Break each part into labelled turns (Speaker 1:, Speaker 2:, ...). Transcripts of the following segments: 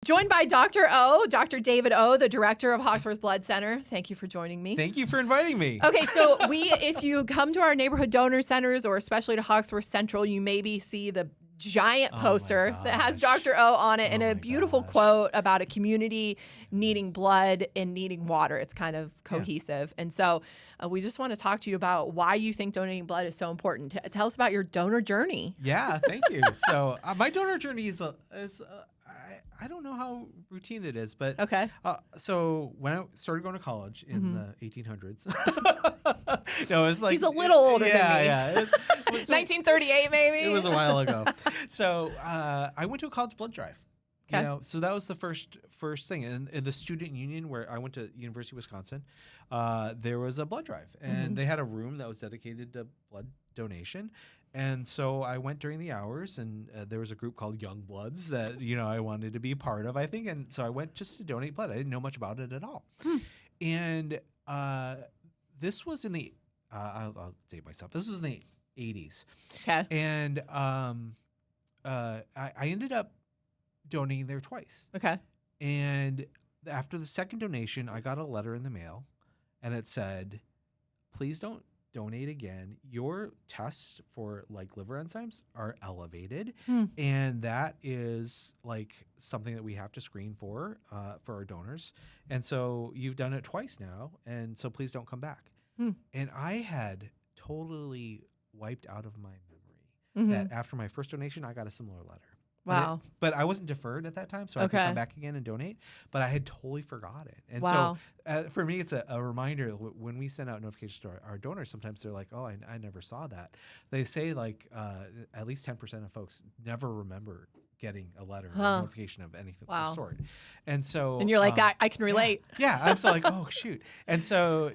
Speaker 1: Joined by Dr. O, Dr. David O, the director of Hoxworth Blood Center. Thank you for joining me.
Speaker 2: Thank you for inviting me.
Speaker 1: Okay, so if you come to our neighborhood donor centers, or especially to Hoxworth Central, you maybe see the giant poster that has Dr. O on it and a beautiful quote about a community needing blood and needing water. It's kind of cohesive. And so we just want to talk to you about why you think donating blood is so important. Tell us about your donor journey.
Speaker 2: Yeah, thank you. So my donor journey is I don't know how routine it is, but so when I started going to college in the 1800s, no, it was like
Speaker 1: he's a little older than me.
Speaker 2: Yeah,
Speaker 1: 1938 maybe.
Speaker 2: It was a while ago. So I went to a college blood drive. You know, so that was the first thing. And in the student union where I went to University of Wisconsin, there was a blood drive, and they had a room that was dedicated to blood donation. And so I went during the hours, and there was a group called Young Bloods that, I wanted to be part of, I think. And so I went just to donate blood. I didn't know much about it at all. And this was in the, I'll date myself. This was in the 80s.
Speaker 1: Okay.
Speaker 2: And I ended up donating there twice.
Speaker 1: Okay.
Speaker 2: And after the second donation, I got a letter in the mail, and it said, please don't donate again. Your tests for like liver enzymes are elevated, and that is like something that we have to screen for our donors. And so you've done it twice now, and so please don't come back. And I had totally wiped out of my memory that after my first donation, I got a similar letter.
Speaker 1: Wow.
Speaker 2: But I wasn't deferred at that time, so I could come back again and donate. But I had totally forgotten. And so for me, it's a reminder. When we send out notifications to our donors, sometimes they're like, oh, I never saw that. They say like at least 10% of folks never remember getting a letter or a notification of anything of the sort. And so
Speaker 1: and you're like, I can relate.
Speaker 2: Yeah. I'm so like, oh, shoot. And so,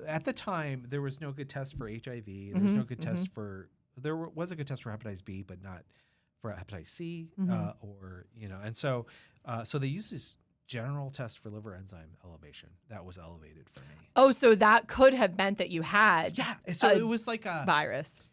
Speaker 2: at the time, there was no good test for HIV. There was no good test for, there was a good test for hepatitis B, but not for hepatitis C, and so they used this general test for liver enzyme elevation that was elevated for me.
Speaker 1: Oh, so that could have meant that you had
Speaker 2: so it was like a
Speaker 1: virus.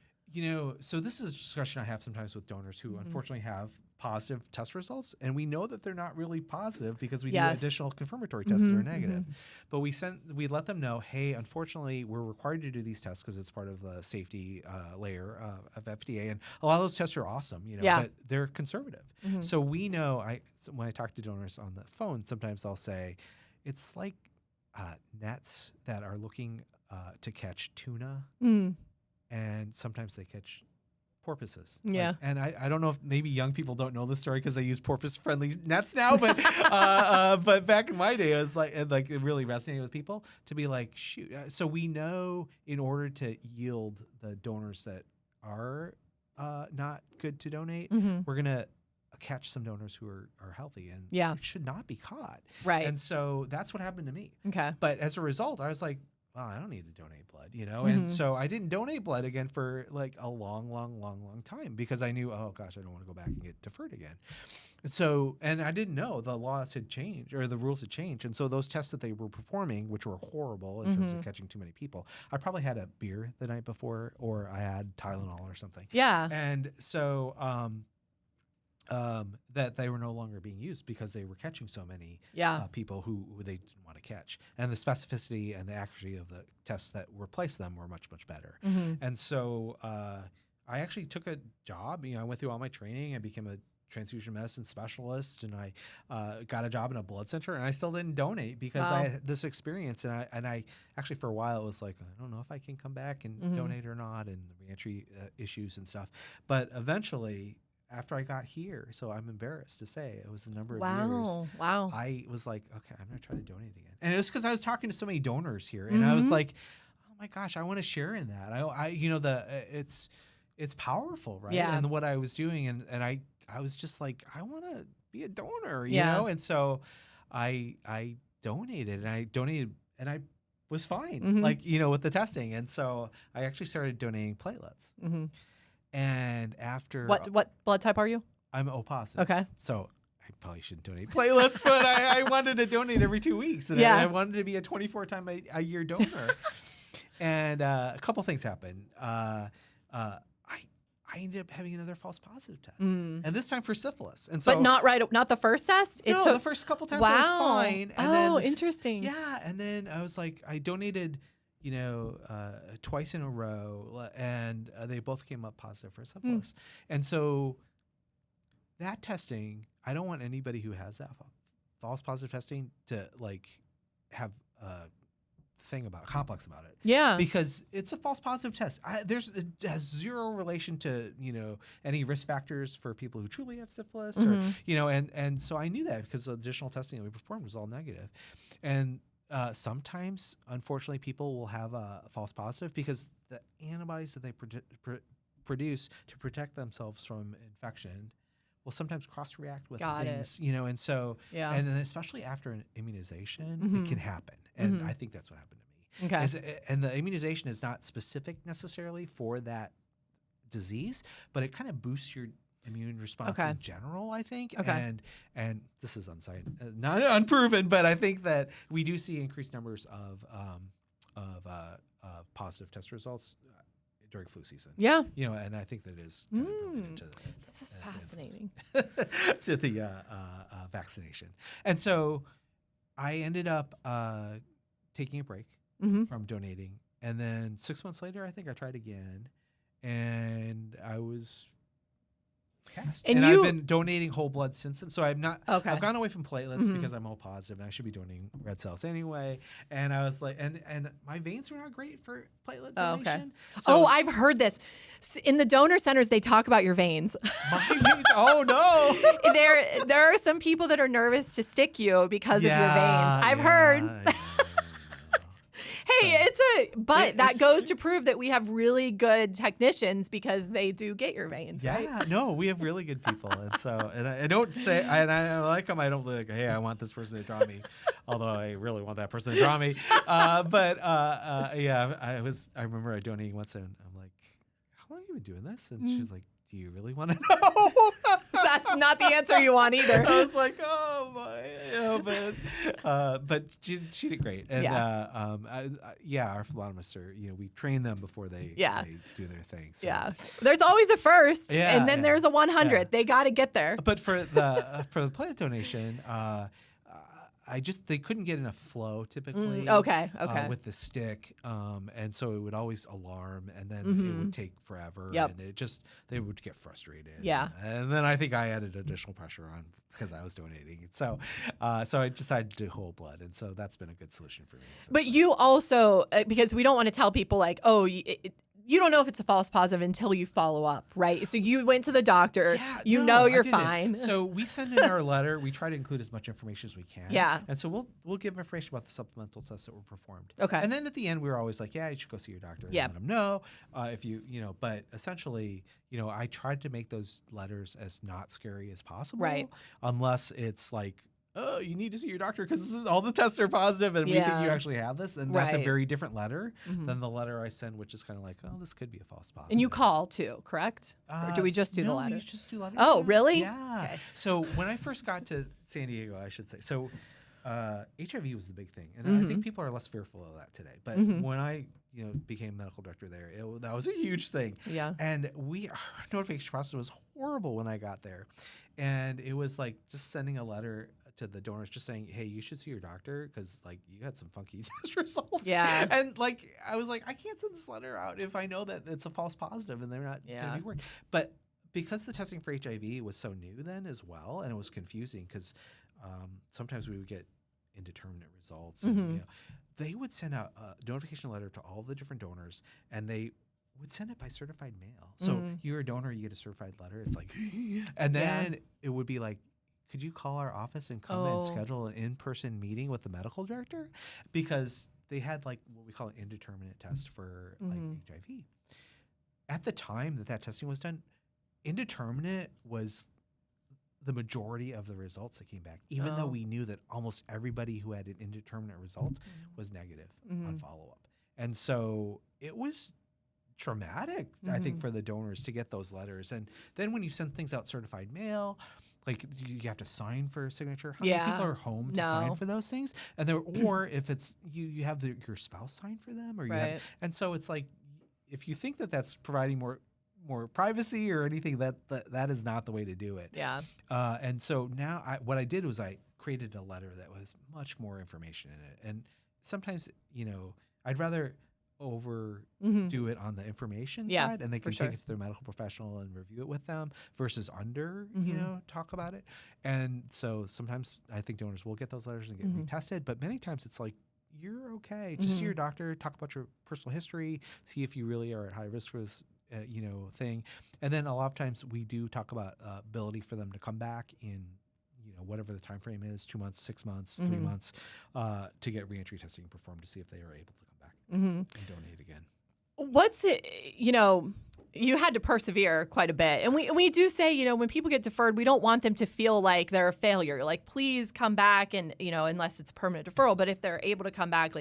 Speaker 2: So this is a discussion I have sometimes with donors who unfortunately have positive test results, and we know that they're not really positive because we do additional confirmatory tests that are negative. But we let them know, hey, unfortunately, we're required to do these tests because it's part of the safety layer of FDA, and a lot of those tests are awesome, but they're conservative. So we know. When I talk to donors on the phone, sometimes I'll say, it's like nets that are looking to catch tuna. And sometimes they catch porpoises.
Speaker 1: Yeah.
Speaker 2: And I don't know if maybe young people don't know this story because they use porpoise-friendly nets now, but but back in my day, it was it really resonated with people to be like, shoot. So we know in order to yield the donors that are not good to donate, we're going to catch some donors who are healthy and it should not be caught.
Speaker 1: Right.
Speaker 2: And so that's what happened to me.
Speaker 1: Okay.
Speaker 2: But as a result, I was like, wow, I don't need to donate blood, And so I didn't donate blood again for like a long time because I knew, oh gosh, I don't want to go back and get deferred again. So, and I didn't know the laws had changed or the rules had changed. And so those tests that they were performing, which were horrible in terms of catching too many people, I probably had a beer the night before or I had Tylenol or something.
Speaker 1: Yeah.
Speaker 2: And so, that they were no longer being used because they were catching so many people who they didn't want to catch. And the specificity and the accuracy of the tests that replaced them were much, much better. And so I actually took a job. I went through all my training. I became a transfusion medicine specialist, and I got a job in a blood center, and I still didn't donate because I had this experience. And I actually, for a while, it was like, I don't know if I can come back and donate or not, and the reentry issues and stuff. But eventually, after I got here, so I'm embarrassed to say, it was a number of years.
Speaker 1: Wow.
Speaker 2: I was like, okay, I'm going to try to donate again. And it was because I was talking to so many donors here, and I was like, oh my gosh, I want to share in that. It's powerful, right?
Speaker 1: Yeah.
Speaker 2: And what I was doing, and I was just like, I want to be a donor, you know? And so I donated, and I was fine, with the testing. And so I actually started donating platelets. And after
Speaker 1: what blood type are you?
Speaker 2: I'm O positive.
Speaker 1: Okay.
Speaker 2: So I probably shouldn't donate platelets, but I wanted to donate every 2 weeks, and I wanted to be a 24-time-a-year donor. And a couple things happened. I ended up having another false positive test, and this time for syphilis. And
Speaker 1: but not the first test.
Speaker 2: No, the first couple times I was fine. And then
Speaker 1: interesting.
Speaker 2: Yeah, and then I was like, I donated, twice in a row, and they both came up positive for syphilis. And so that testing, I don't want anybody who has that false positive testing to like have complex about it.
Speaker 1: Yeah.
Speaker 2: Because it's a false positive test. It has zero relation to, any risk factors for people who truly have syphilis or, and so I knew that because the additional testing that we performed was all negative. And sometimes, unfortunately, people will have a false positive because the antibodies that they produce to protect themselves from infection will sometimes cross-react with things, and so, and then especially after an immunization, it can happen. And I think that's what happened to me.
Speaker 1: Okay.
Speaker 2: And the immunization is not specific necessarily for that disease, but it kind of boosts your immune response in general, I think.
Speaker 1: Okay.
Speaker 2: And this is not unproven, but I think that we do see increased numbers of positive test results during flu season.
Speaker 1: Yeah.
Speaker 2: And I think that is kind of related to
Speaker 1: this is fascinating.
Speaker 2: to the vaccination. And so I ended up taking a break from donating. And then 6 months later, I think I tried again. And I was passed. And I've been donating whole blood since then. So I've gone away from platelets because I'm O positive and I should be donating red cells anyway. And I was like, and my veins were not great for platelet donation.
Speaker 1: Okay. So, I've heard this. In the donor centers, they talk about your veins.
Speaker 2: My veins? Oh no.
Speaker 1: There are some people that are nervous to stick you because of your veins. I've heard. Hey, that goes to prove that we have really good technicians because they do get your veins, right?
Speaker 2: Yeah, no, we have really good people. And so, I don't say, and I like them, I don't like, hey, I want this person to draw me, although I really want that person to draw me. Yeah, I remember I donating once and I'm like, how long have you been doing this? And she's like, do you really want to know?
Speaker 1: That's not the answer you want either.
Speaker 2: I was like, oh my, but she did great. And our phlebotomists are, we train them before they do their thing. So.
Speaker 1: Yeah, there's always a first, and then there's a 100. Yeah. They got to get there.
Speaker 2: But for the platelet donation, they couldn't get enough flow typically.
Speaker 1: Okay.
Speaker 2: With the stick, and so it would always alarm, and then it would take forever, and they would get frustrated.
Speaker 1: Yeah,
Speaker 2: and then I think I added additional pressure on because I was donating, so I decided to do whole blood, and so that's been a good solution for me. So.
Speaker 1: But you also, because we don't want to tell people like, you don't know if it's a false positive until you follow up, right? So you went to the doctor, you're fine.
Speaker 2: So we send in our letter. We try to include as much information as we can.
Speaker 1: Yeah.
Speaker 2: And so we'll give information about the supplemental tests that were performed.
Speaker 1: Okay.
Speaker 2: And then at the end, we were always like, you should go see your doctor and let them know if but essentially, I tried to make those letters as not scary as possible.
Speaker 1: Right.
Speaker 2: Unless it's like, oh, you need to see your doctor because all the tests are positive and we think you actually have this. And that's a very different letter than the letter I send, which is kind of like, oh, this could be a false positive.
Speaker 1: And you call too, correct? Or do we just do the letter?
Speaker 2: No, we just do letters.
Speaker 1: Oh, really?
Speaker 2: Yeah. Okay. So when I first got to San Diego, I should say, HIV was the big thing. And I think people are less fearful of that today. But when I became medical director there, that was a huge thing.
Speaker 1: Yeah.
Speaker 2: And our notification process was horrible when I got there. And it was like just sending a letter to the donors just saying, hey, you should see your doctor because like you had some funky test results.
Speaker 1: Yeah.
Speaker 2: And like I was like, I can't send this letter out if I know that it's a false positive and they're not going to be worried. But because the testing for HIV was so new then as well, and it was confusing because sometimes we would get indeterminate results. And, they would send out a notification letter to all the different donors, and they would send it by certified mail. So you're a donor, you get a certified letter. It's like, and then it would be like, could you call our office and come and schedule an in-person meeting with the medical director? Because they had like what we call an indeterminate test for like HIV. At the time that testing was done, indeterminate was the majority of the results that came back, even though we knew that almost everybody who had an indeterminate result was negative on follow-up. And so it was traumatic, I think, for the donors to get those letters. And then when you send things out certified mail, like you have to sign for a signature. How many people are home to sign for those things? And or if it's you have your spouse sign for them, or you have, and so it's like if you think that that's providing more more privacy or anything. That is not the way to do it.
Speaker 1: Yeah.
Speaker 2: And so now what I did was I created a letter that was much more information in it. And sometimes, I'd rather overdo it on the information side, and they can take it to their medical professional and review it with them versus talk about it. And so sometimes I think donors will get those letters and get retested, but many times it's like, you're okay. Just see your doctor, talk about your personal history, see if you really are at high risk for this, thing. And then a lot of times we do talk about ability for them to come back in, whatever the time frame is, 2 months, 6 months, 3 months, to get reentry testing performed to see if they are able to come back and donate again.
Speaker 1: What's it, you had to persevere quite a bit. And we do say, when people get deferred, we don't want them to feel like they're a failure. Like, please come back and, unless it's a permanent deferral. But if they're able to come back,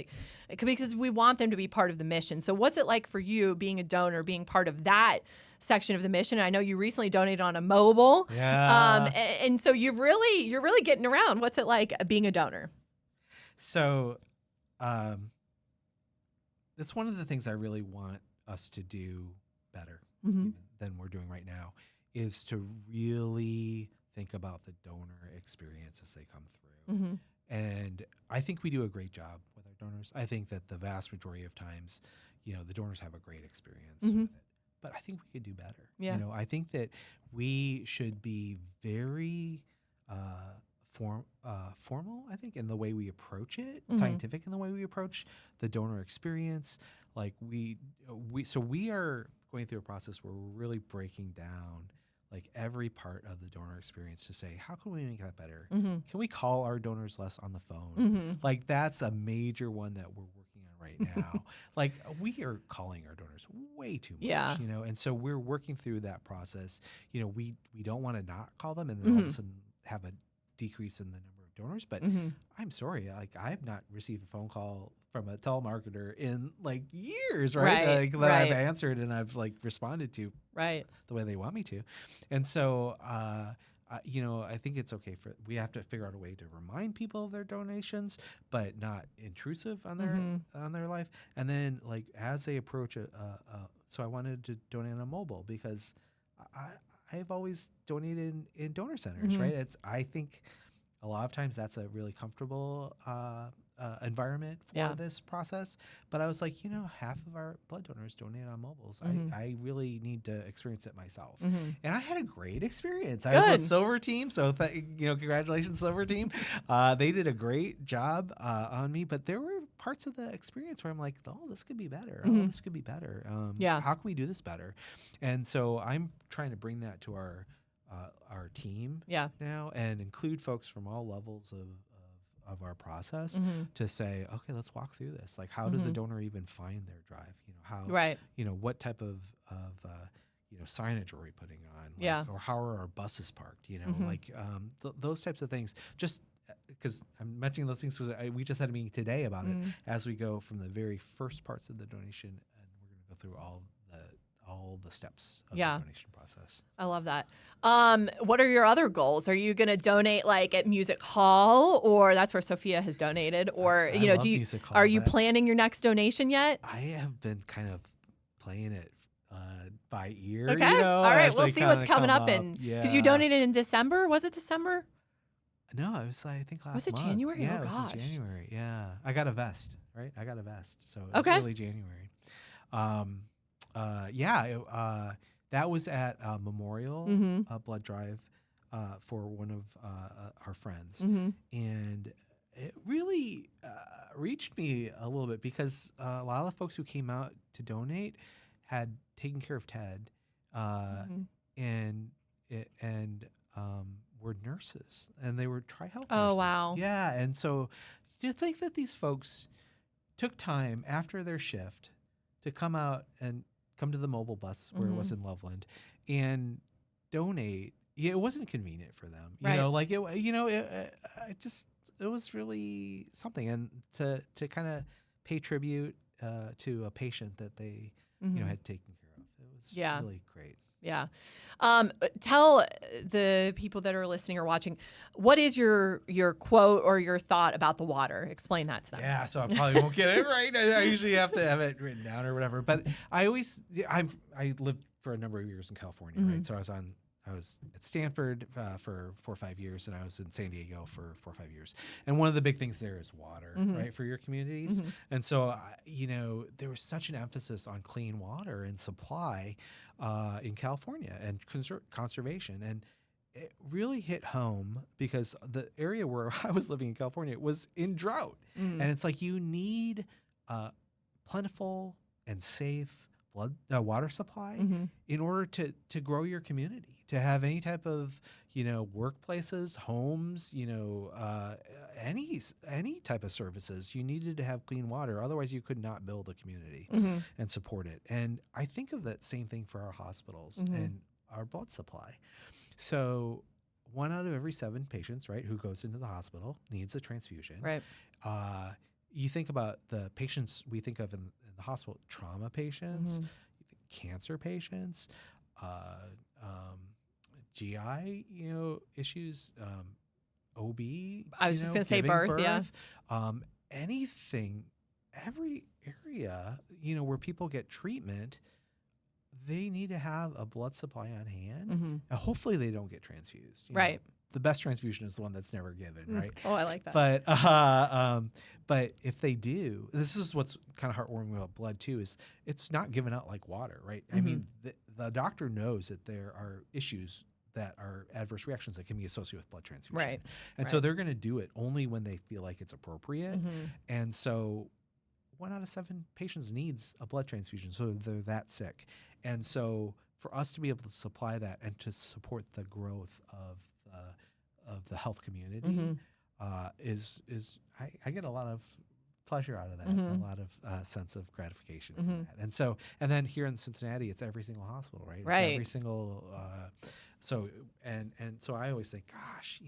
Speaker 1: because we want them to be part of the mission. So what's it like for you being a donor, being part of that section of the mission? I know you recently donated on a mobile.
Speaker 2: Yeah.
Speaker 1: And so you're really getting around. What's it like being a donor?
Speaker 2: So that's one of the things I really want us to do better than we're doing right now, is to really think about the donor experience as they come through. And I think we do a great job with our donors. I think that the vast majority of times, the donors have a great experience with it. But I think we could do better.
Speaker 1: Yeah.
Speaker 2: I think that we should be very formal, I think, in the way we approach it, scientific in the way we approach the donor experience. Like we are going through a process where we're really breaking down like every part of the donor experience to say, how can we make that better? Can we call our donors less on the phone? Like, that's a major one that we're working on right now. Like, we are calling our donors way too much, and so we're working through that process. We don't want to not call them and then all of a sudden have a decrease in the number of donors, but I'm sorry, like, I've not received a phone call from a telemarketer in like years, right? That I've answered and I've like responded to the way they want me to. And so, I think it's okay we have to figure out a way to remind people of their donations, but not intrusive on their life. And then, like, as they approach so I wanted to donate on a mobile because I've always donated in donor centers, right? I think a lot of times that's a really comfortable environment for this process. But I was like, half of our blood donors donate on mobiles. I really need to experience it myself. And I had a great experience. I was with Silver Team. So, congratulations, Silver Team. They did a great job on me. But there were parts of the experience where I'm like, oh, this could be better. Oh, this could be better. How can we do this better? And so I'm trying to bring that to our team now and include folks from all levels of our process to say, okay, let's walk through this. Like, how does a donor even find their drive? What type of signage are we putting on? Or how are our buses parked? Those types of things. Just because I'm mentioning those things because we just had a meeting today about it as we go from the very first parts of the donation, and we're going to go through all the steps of the donation process.
Speaker 1: I love that. What are your other goals? Are you going to donate like at Music Hall, or that's where Sophia has donated, or are you planning your next donation yet?
Speaker 2: I have been kind of playing it by ear.
Speaker 1: Okay. All right. We'll see what's coming up because you donated in December. Was it December?
Speaker 2: No, it was, I think, last month.
Speaker 1: Was it January?
Speaker 2: Yeah,
Speaker 1: oh,
Speaker 2: it was in January. Yeah. I got a vest, right? So it was early January. That was at Memorial Blood Drive for one of our friends. And it really reached me a little bit because a lot of the folks who came out to donate had taken care of Ted and were nurses, and they were tri-health nurses.
Speaker 1: Oh, wow.
Speaker 2: Yeah, and so do you think that these folks took time after their shift to come out and come to the mobile bus where it was in Loveland and donate? Yeah, it wasn't convenient for them. It was really something, and to kind of pay tribute to a patient that they had taken care of. It was really great.
Speaker 1: Yeah. Tell the people that are listening or watching, what is your quote or your thought about the water? Explain that to them.
Speaker 2: Yeah, so I probably won't get it right. I usually have to have it written down or whatever. But I live for a number of years in California, right? So I was at Stanford for 4 or 5 years, and I was in San Diego for 4 or 5 years. And one of the big things there is water, right, for your communities. And so, there was such an emphasis on clean water and supply in California and conservation. And it really hit home because the area where I was living in California was in drought. And it's like you need plentiful and safe water supply in order to grow your community, to have any type of, workplaces, homes, any type of services. You needed to have clean water. Otherwise, you could not build a community and support it. And I think of that same thing for our hospitals and our blood supply. So 1 out of every 7 patients, right, who goes into the hospital needs a transfusion.
Speaker 1: Right.
Speaker 2: You think about the patients we think of in the hospital: trauma patients, cancer patients, GI, issues, OB.
Speaker 1: I was just going to say birth, yeah.
Speaker 2: Anything, every area, where people get treatment, they need to have a blood supply on hand. And hopefully they don't get transfused.
Speaker 1: Right.
Speaker 2: The best transfusion is the one that's never given, right?
Speaker 1: Oh, I like that.
Speaker 2: But if they do, this is what's kind of heartwarming about blood too, is it's not given out like water, right? I mean, the doctor knows that there are issues that are adverse reactions that can be associated with blood transfusion.
Speaker 1: Right.
Speaker 2: And so they're going to do it only when they feel like it's appropriate. And so 1 out of 7 patients needs a blood transfusion, so they're that sick. And so for us to be able to supply that and to support the growth of the health community is I get a lot of pleasure out of that, a lot of sense of gratification from that. And then here in Cincinnati, it's every single hospital, right?
Speaker 1: Right.
Speaker 2: It's every single so I always think, gosh,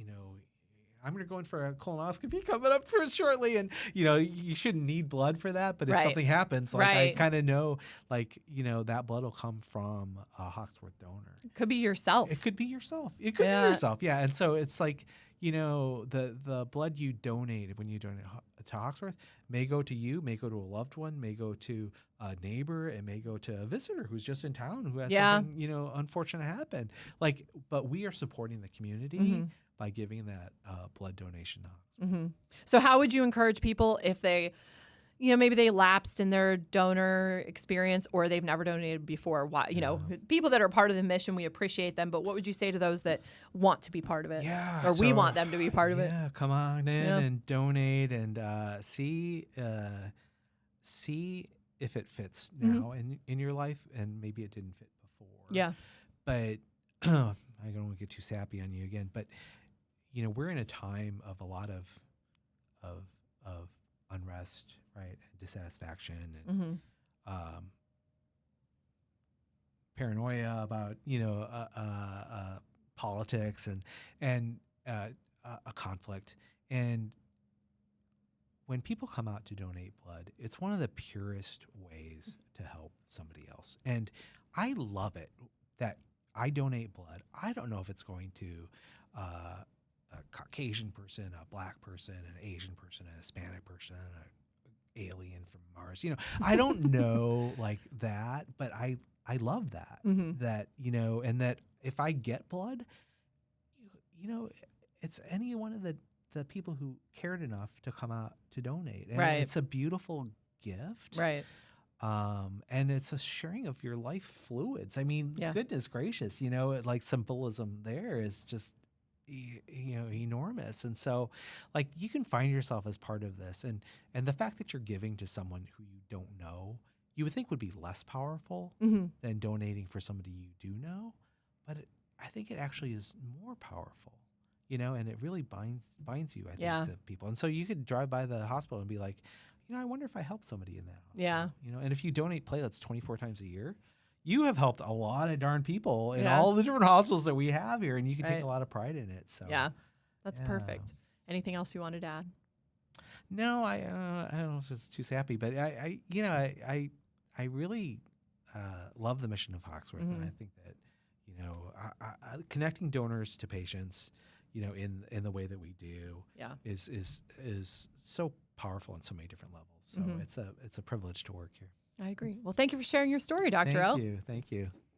Speaker 2: I'm going to go in for a colonoscopy coming up for shortly. And, you shouldn't need blood for that. But if something happens, I kind of know, that blood will come from a Hoxworth donor.
Speaker 1: It could be yourself.
Speaker 2: It could be yourself. It could be yourself. Yeah. And so it's like, the blood you donate when you donate to Hoxworth may go to you, may go to a loved one, may go to a neighbor, it may go to a visitor who's just in town who has something, unfortunate happen. But we are supporting the community by giving that blood donation.
Speaker 1: So how would you encourage people if they, maybe they lapsed in their donor experience or they've never donated before? Why, people that are part of the mission, we appreciate them, but what would you say to those that want to be part of it?
Speaker 2: Yeah.
Speaker 1: Or we want them to be part of it?
Speaker 2: Yeah, come on in and donate and see if it fits now in your life, and maybe it didn't fit before.
Speaker 1: Yeah.
Speaker 2: But I don't want to get too sappy on you again, but we're in a time of a lot of unrest, right, and dissatisfaction, and paranoia about politics and a conflict. And when people come out to donate blood, it's one of the purest ways to help somebody else. And I love it that I donate blood. I don't know if it's going to a Caucasian person, a black person, an Asian person, a Hispanic person, an alien from Mars. I don't know like that, but I love that. That, and that if I get blood, it's any one of the people who cared enough to come out to donate. And it's a beautiful gift.
Speaker 1: Right.
Speaker 2: And it's a sharing of your life fluids. I mean, goodness gracious, symbolism there is just, enormous. And so you can find yourself as part of this. And the fact that you're giving to someone who you don't know, you would think would be less powerful than donating for somebody you do know. But I think it actually is more powerful, and it really binds you, I think, to people. And so you could drive by the hospital and be like, I wonder if I helped somebody in that hospital.
Speaker 1: Yeah.
Speaker 2: And if you donate platelets 24 times a year, you have helped a lot of darn people in all the different hospitals that we have here, and you can take a lot of pride in it. So
Speaker 1: that's perfect. Anything else you wanted to add?
Speaker 2: No, I don't know if it's too sappy, but I really love the mission of Hoxworth, and I think that connecting donors to patients, in the way that we do, is so powerful on so many different levels. So it's a privilege to work here.
Speaker 1: I agree. Well, thank you for sharing your story, Dr. O.
Speaker 2: Thank you.